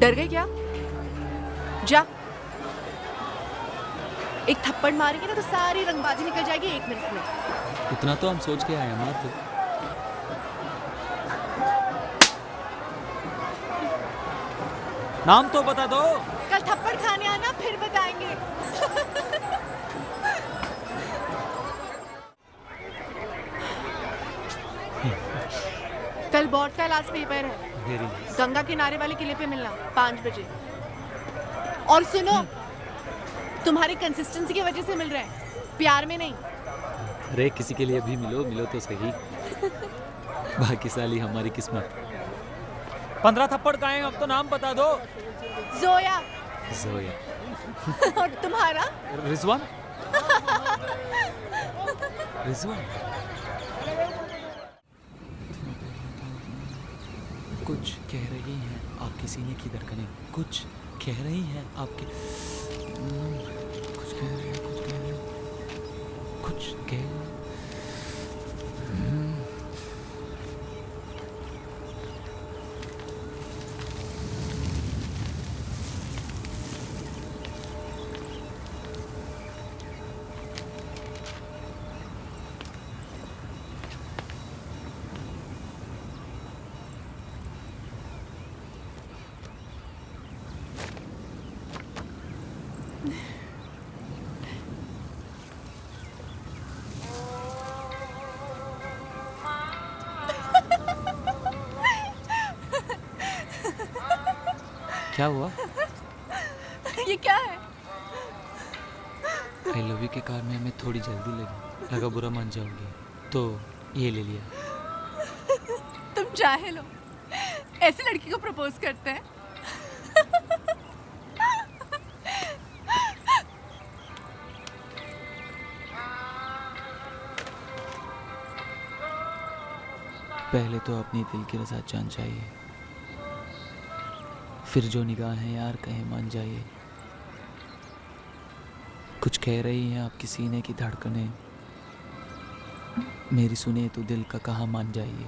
डर गई क्या? जा, एक थप्पड़ मारेंगे ना तो सारी रंगबाजी निकल जाएगी 1 मिनट में। उतना तो हम सोच के आए हैं मात्र। नाम तो बता दो। कल थप्पड़ खाने आना, फिर बताएंगे। कल बोर्ड का लास्ट पेपर है। वेरी गंगा किनारे वाले किले पे मिलना 5 बजे। और सुनो, तुम्हारी कंसिस्टेंसी की वजह से मिल रहा है, प्यार में नहीं। अरे किसी के लिए भी मिलो तो सही। बाकी साली हमारी किस्मत। 15 थप्पड़ खाए, अब तो नाम बता दो। जोया। जोया। और तुम्हारा? रिजवान। रिजवान। कुछ कह रही हैं आपके सीने की धड़कनें, कुछ कह रही हैं आपके, कुछ कह रहे हैं, कुछ कह रहे हैं, कुछ कह क्या हुआ? ये क्या है? आई लव यू के कार में हमें थोड़ी जल्दी लगी, लगा बुरा मान जाओगी तो ये ले लिया। तुम जाहिल हो, ऐसी लड़की को प्रपोज करते हैं? पहले तो अपनी दिल की रज़ा जान चाहिए, फिर जो निगाहें यार कहे मान जाइए। कुछ कह रही हैं आपकी सीने की धड़कनें, मेरी सुने तो दिल का कहा मान जाइए।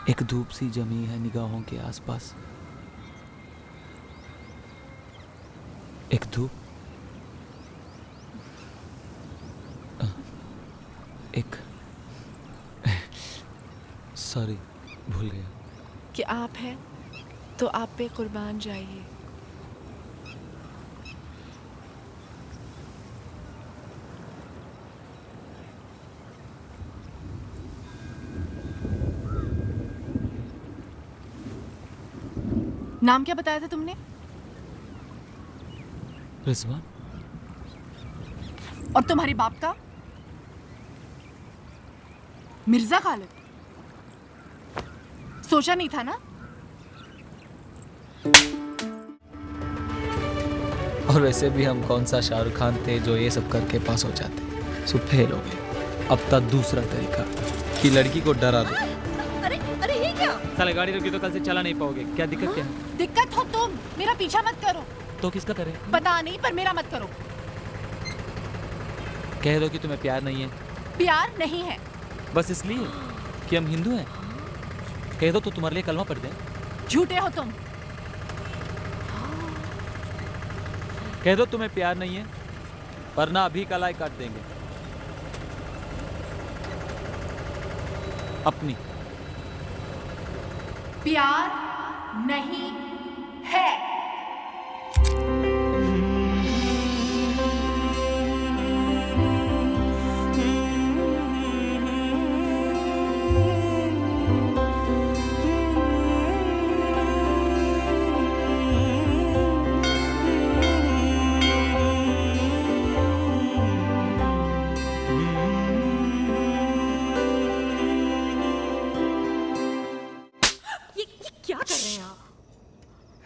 एक धूप सी जमी है निगाहों के आसपास, एक धूप, एक सॉरी भूल गया कि आप हैं तो आप पे कुर्बान जाइए। नाम क्या बताया था तुमने? रिजवान। और तुम्हारे बाप का? मिर्जा खालिद। सोचा नहीं था ना? और वैसे भी हम कौन सा शाहरुख खान थे जो ये सब करके पास हो जाते। सो फेल हो गए। अब तक दूसरा तरीका कि लड़की को डरा दो। अरे ये क्या? साले गाड़ी रुकी तो कल से चला नहीं पाओगे। क्या दिक्कत क्या है? दिक्कत हो तुम, मेरा पीछा मत करो। तो किसका करे? पता नहीं, पर मेरा मत करो। कह दो कि तुम्हें प्यार नहीं है। प्यार नहीं है। बस इसलिए कि हम हिंदू हैं? कह दो तो तुम्हारे लिए कलमा पढ़ दें। झूठे हो तुम। कह दो तुम्हें प्यार नहीं है, वरना अभी कलाई काट देंगे अपनी। प्यार नहीं है।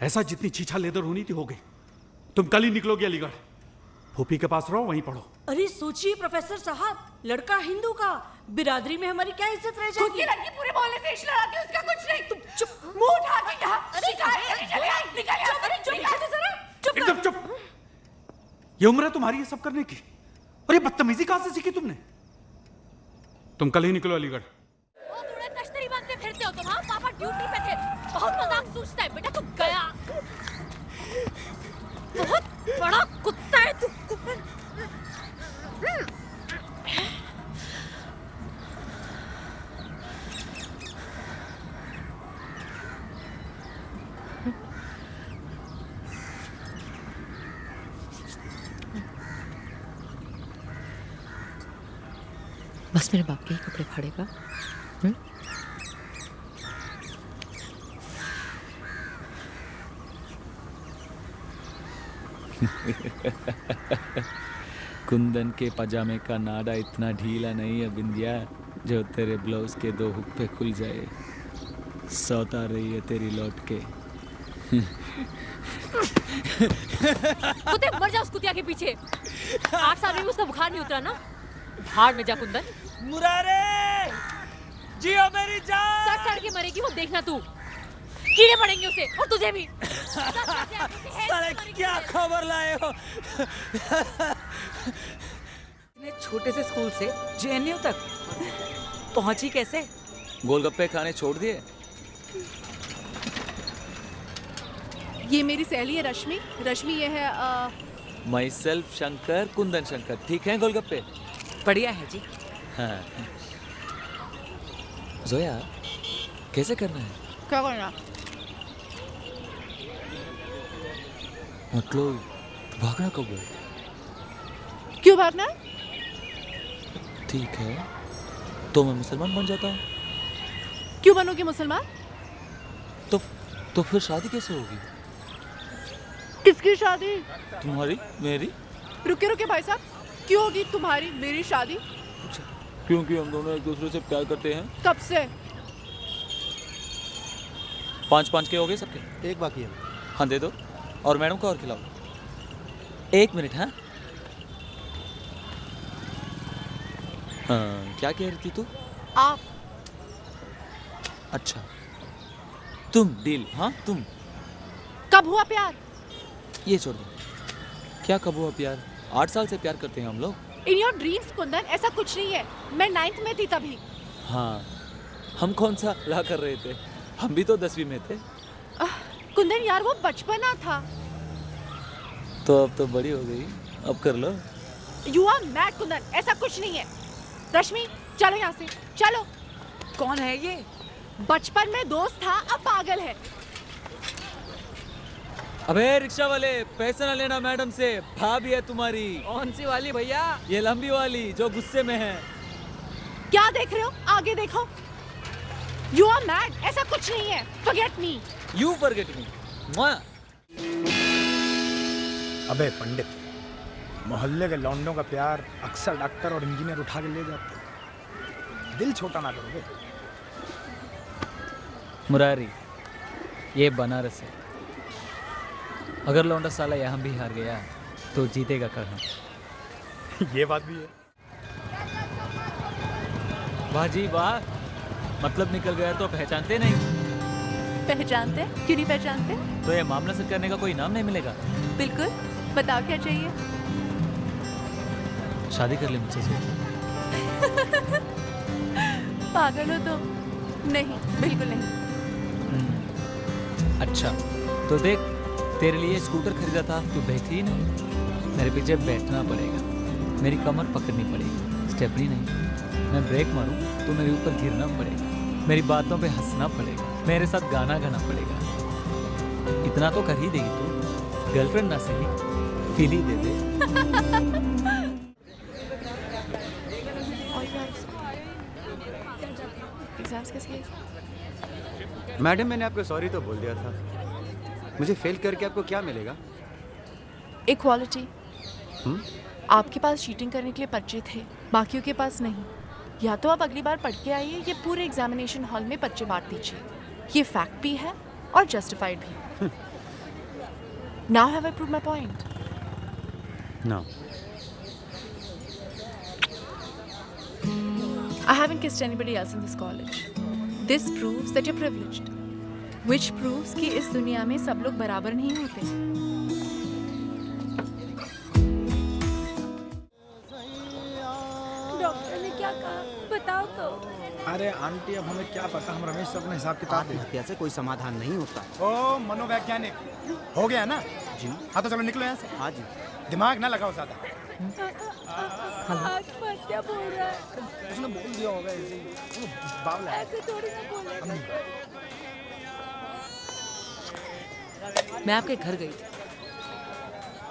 ऐसा जितनी छीछा लेदर होनी थी हो गई। तुम कल ही निकलोगे अलीगढ़, फूफी के पास रहो, वहीं पढ़ो। अरे सोचिए प्रोफेसर साहब, लड़का हिंदू का, बिरादरी में हमारी क्या इज्जत रह जाएगी? लड़की पूरे मोहल्ले से इश्क लगाती है, उसका कुछ नहीं। तुम चुप, मुंह उठा के यहाँ शिकायत करने चले आए। निकल यहाँ से, चुप। एकदम चुप। ये उम्र है तुम्हारी ये सब करने की, और ये बदतमीजी कहाँ से सीखी तुमने? तुम कल ही निकलो अलीगढ़। वो थोड़ा तश्तरी मांगते फिरते हो तुम, हाँ? पापा ड्यूटी पे थे। बहुत मजाक सूझता है बेटा, तू गया। बहुत बड़ा कुत्ता है तू। बस मेरे बाप के ही कपड़े फाड़ेगा। कुंदन के पजामे का नाड़ा इतना ढीला नहीं है बिंदिया जो तेरे ब्लाउज के 2 हुक पे खुल जाए। सौता रही है तेरी लौट के। कुत्ते मर जा उस कुतिया के पीछे। 8 साल में भी उसका बुखार नहीं उतरा ना। हार में जा कुंदन। मुरारे जियो मेरी जान। सड़ सड़ के मरेगी वो, देखना तू। कीड़े पड़ेंगे उसे और तुझे भी। साले क्या खबर लाए हो? इतने छोटे से स्कूल से जेएनयू तक पहुंची कैसे? गोलगप्पे खाने छोड़ दिए। ये मेरी सहेली है रश्मि। रश्मि ये है माई सेल्फ शंकर, कुंदन शंकर। ठीक है गोलगप्पे? बढ़िया है जी। हाँ। जोया कैसे करना है? क्या करना? मतलब भागना कब है? क्यों भागना है? ठीक है तो मैं मुसलमान बन जाता हूँ। क्यों बनोगे मुसलमान? तो फिर शादी कैसे होगी? किसकी शादी? तुम्हारी मेरी? रुके रुके भाई साहब, क्यों होगी तुम्हारी मेरी शादी? क्योंकि हम दोनों एक दूसरे से प्यार करते हैं। कब से? 5-5 के हो गए सबके? एक बाकी है। हाँ दे दो, और मैडम को और खिलाओ। 1 मिनट। हाँ हाँ, क्या कह रही थी तू? आप। अच्छा तुम डील। हाँ तुम। कब हुआ प्यार? ये छोड़ दो। क्या कब हुआ प्यार? 8 साल से प्यार करते हैं हम लोग। इन योर ड्रीम्स कुंदन, ऐसा कुछ नहीं है। मैं 9th में थी तभी। हाँ हम कौन सा ला कर रहे थे? हम भी तो 10वीं में थे। कुंदन यार वो बचपना था। तो अब तो बड़ी हो गई, अब कर लो। यू आर मैड कुंदन, ऐसा कुछ नहीं है। रश्मि चलो यहाँ से, चलो। कौन है ये? बचपन में दोस्त था, अब पागल है। अबे रिक्शा वाले, पैसे ना लेना मैडम से, भाभी है तुम्हारी। कौन सी वाली भैया? ये लंबी वाली जो गुस्से में है। क्या देख रहे हो? आगे देखो। यू आर मैड, ऐसा कुछ नहीं है। Forget me. You forget me. अबे पंडित, मोहल्ले के लौंडों का प्यार अक्सर डॉक्टर और इंजीनियर उठा के ले जाते हैं। दिल छोटा ना करोगे। मुरारी ये बनारस है। अगर लौंडा साला यहाँ भी हार गया तो जीतेगा कहाँ? ये बात भी है। वाह जी वाह, मतलब निकल गया तो पहचानते नहीं। पहचानते? क्यों नहीं पहचानते? तो ये मामला से करने का कोई नाम नहीं मिलेगा। बिल्कुल, बताओ क्या चाहिए? शादी कर ले मुझसे से। पागल हो तुम? नहीं, बिल्कुल नहीं। अच्छा तो देख, तेरे लिए स्कूटर खरीदा था, तू बैठी ही नहीं। मेरे पीछे बैठना पड़ेगा, मेरी कमर पकड़नी पड़ेगी, स्टेपनी नहीं। मैं ब्रेक मारूं तो मेरे ऊपर गिरना पड़ेगा, मेरी बातों पे हंसना पड़ेगा, मेरे साथ गाना गाना पड़ेगा। इतना तो कर ही देगी तू। गर्लफ्रेंड ना सही, फील ही दे दे। एग्जाम्स कैसे गए? मैडम मैंने आपको सॉरी तो बोल दिया था। मुझे फेल करके आपको क्या मिलेगा? इक्वालिटी। आपके पास चीटिंग करने के लिए पर्चे थे, बाकियों के पास नहीं। या तो आप अगली बार पढ़ के आइए, ये पूरे एग्जामिनेशन हॉल में पर्चे बांट दीजिए। ये फैक्ट भी है और जस्टिफाइड भी। Now have I proved my point? No. I haven't kissed anybody else in this college. This proves that you're privileged. Which proves कि इस दुनिया में सब लोग बराबर नहीं होते। डॉक्टर ने क्या कहा बता जाओ तो। अरे आंटी, अब हमें क्या पता, हम रमेश से अपना हिसाब किताब दें। आत्महत्या से कोई समाधान नहीं होता। ओ मनोवैज्ञानिक, हो गया ना जी हाँ, तो चलो निकलो यहाँ से। हाँ जी। दिमाग ना लगाओ ज्यादा। आत्महत्या बोल रहा है, उसने बोल दिया होगा ऐसे ही, वो बावला है। ऐसे थोड़ी ना बोलेगा। मैं आपके घर गई थी,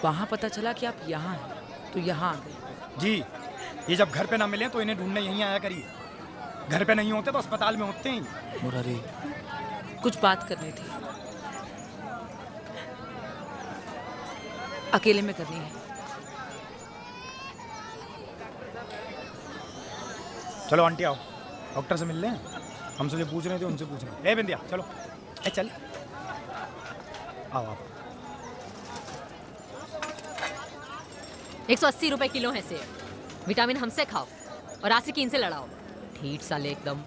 वहाँ पता चला कि आप यहाँ हैं, तो यहाँ आ गई। जी, ये जब घर पे ना मिले तो इन्हें ढूंढने यहीं आया करिए। घर पे नहीं होते तो अस्पताल में होते हैं। मुरारी, कुछ बात करनी थी, अकेले में करनी है। चलो आंटी आओ, डॉक्टर से मिल लें। हमसे जो पूछ रहे थे उनसे पूछ रहे हैं। ए बिंदिया चलो, ए चल, आओ आओ। 180 रुपए किलो है सेब। विटामिन हमसे खाओ और आशिकीन से लड़ाओ। ठीठ साले एकदम।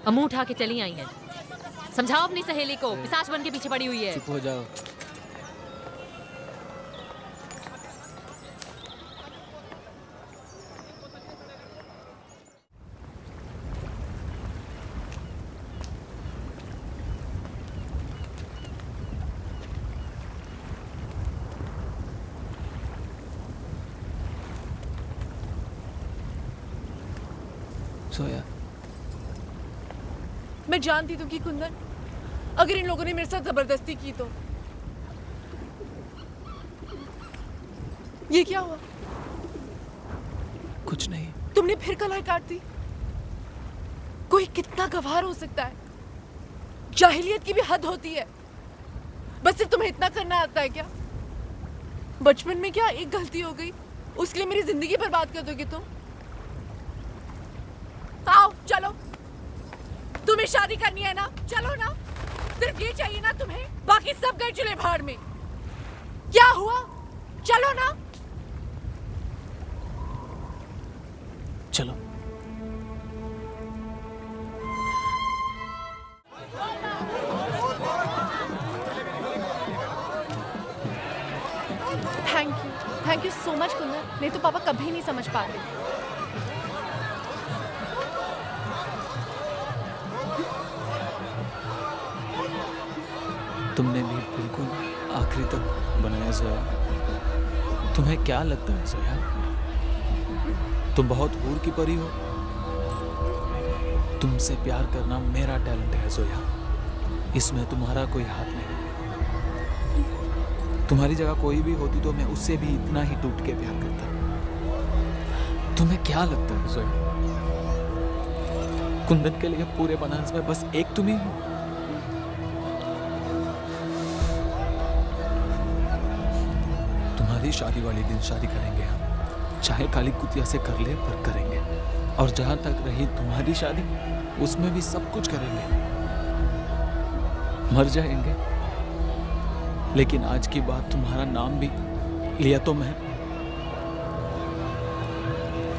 अब मुंह उठा के चली आई हैं। समझाओ अपनी सहेली को, पिशाच बन के पीछे पड़ी हुई है। चुप हो जाओ। सोया। मैं जानती थी कि कुंदन, अगर इन लोगों ने मेरे साथ जबरदस्ती की तो। ये क्या हुआ? कुछ नहीं। तुमने फिर कलाई काट दी। कोई कितना गवार हो सकता है? जाहिलियत की भी हद होती है। बस सिर्फ तुम्हें इतना करना आता है क्या? बचपन में क्या एक गलती हो गई, उसके लिए मेरी जिंदगी बर्बाद कर दोगे तुम? आओ चलो, तुम्हें शादी करनी है ना, चलो ना। सिर्फ ये चाहिए ना तुम्हें, बाकी सब गए चले भाड़ में। क्या हुआ? चलो ना। चलो। Thank you so much Kundan, नहीं तो पापा कभी नहीं समझ पाते। तुमने भी बिल्कुल आखिरी तक बनाया जोया। तुम्हें क्या लगता है जोया, तुम बहुत हूर की परी हो? तुमसे प्यार करना मेरा टैलेंट है जोया, इसमें तुम्हारा कोई हाथ नहीं। तुम्हारी जगह कोई भी होती तो मैं उससे भी इतना ही टूट के प्यार करता। तुम्हें क्या लगता है जोया, कुंदन के लिए पूरे बनारस में बस एक तुम ही हो? तुम्हारी शादी वाले दिन शादी करेंगे हम, चाहे काली कुतिया से कर ले पर करेंगे। और जहां तक रही तुम्हारी शादी, उसमें भी सब कुछ करेंगे। मर जाएंगे, लेकिन आज की बात तुम्हारा नाम भी लिया तो मैं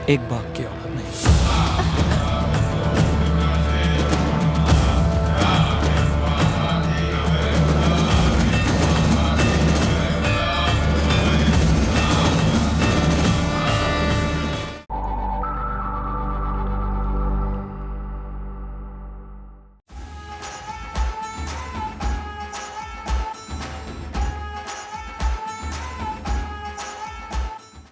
एक बाप की औलाद।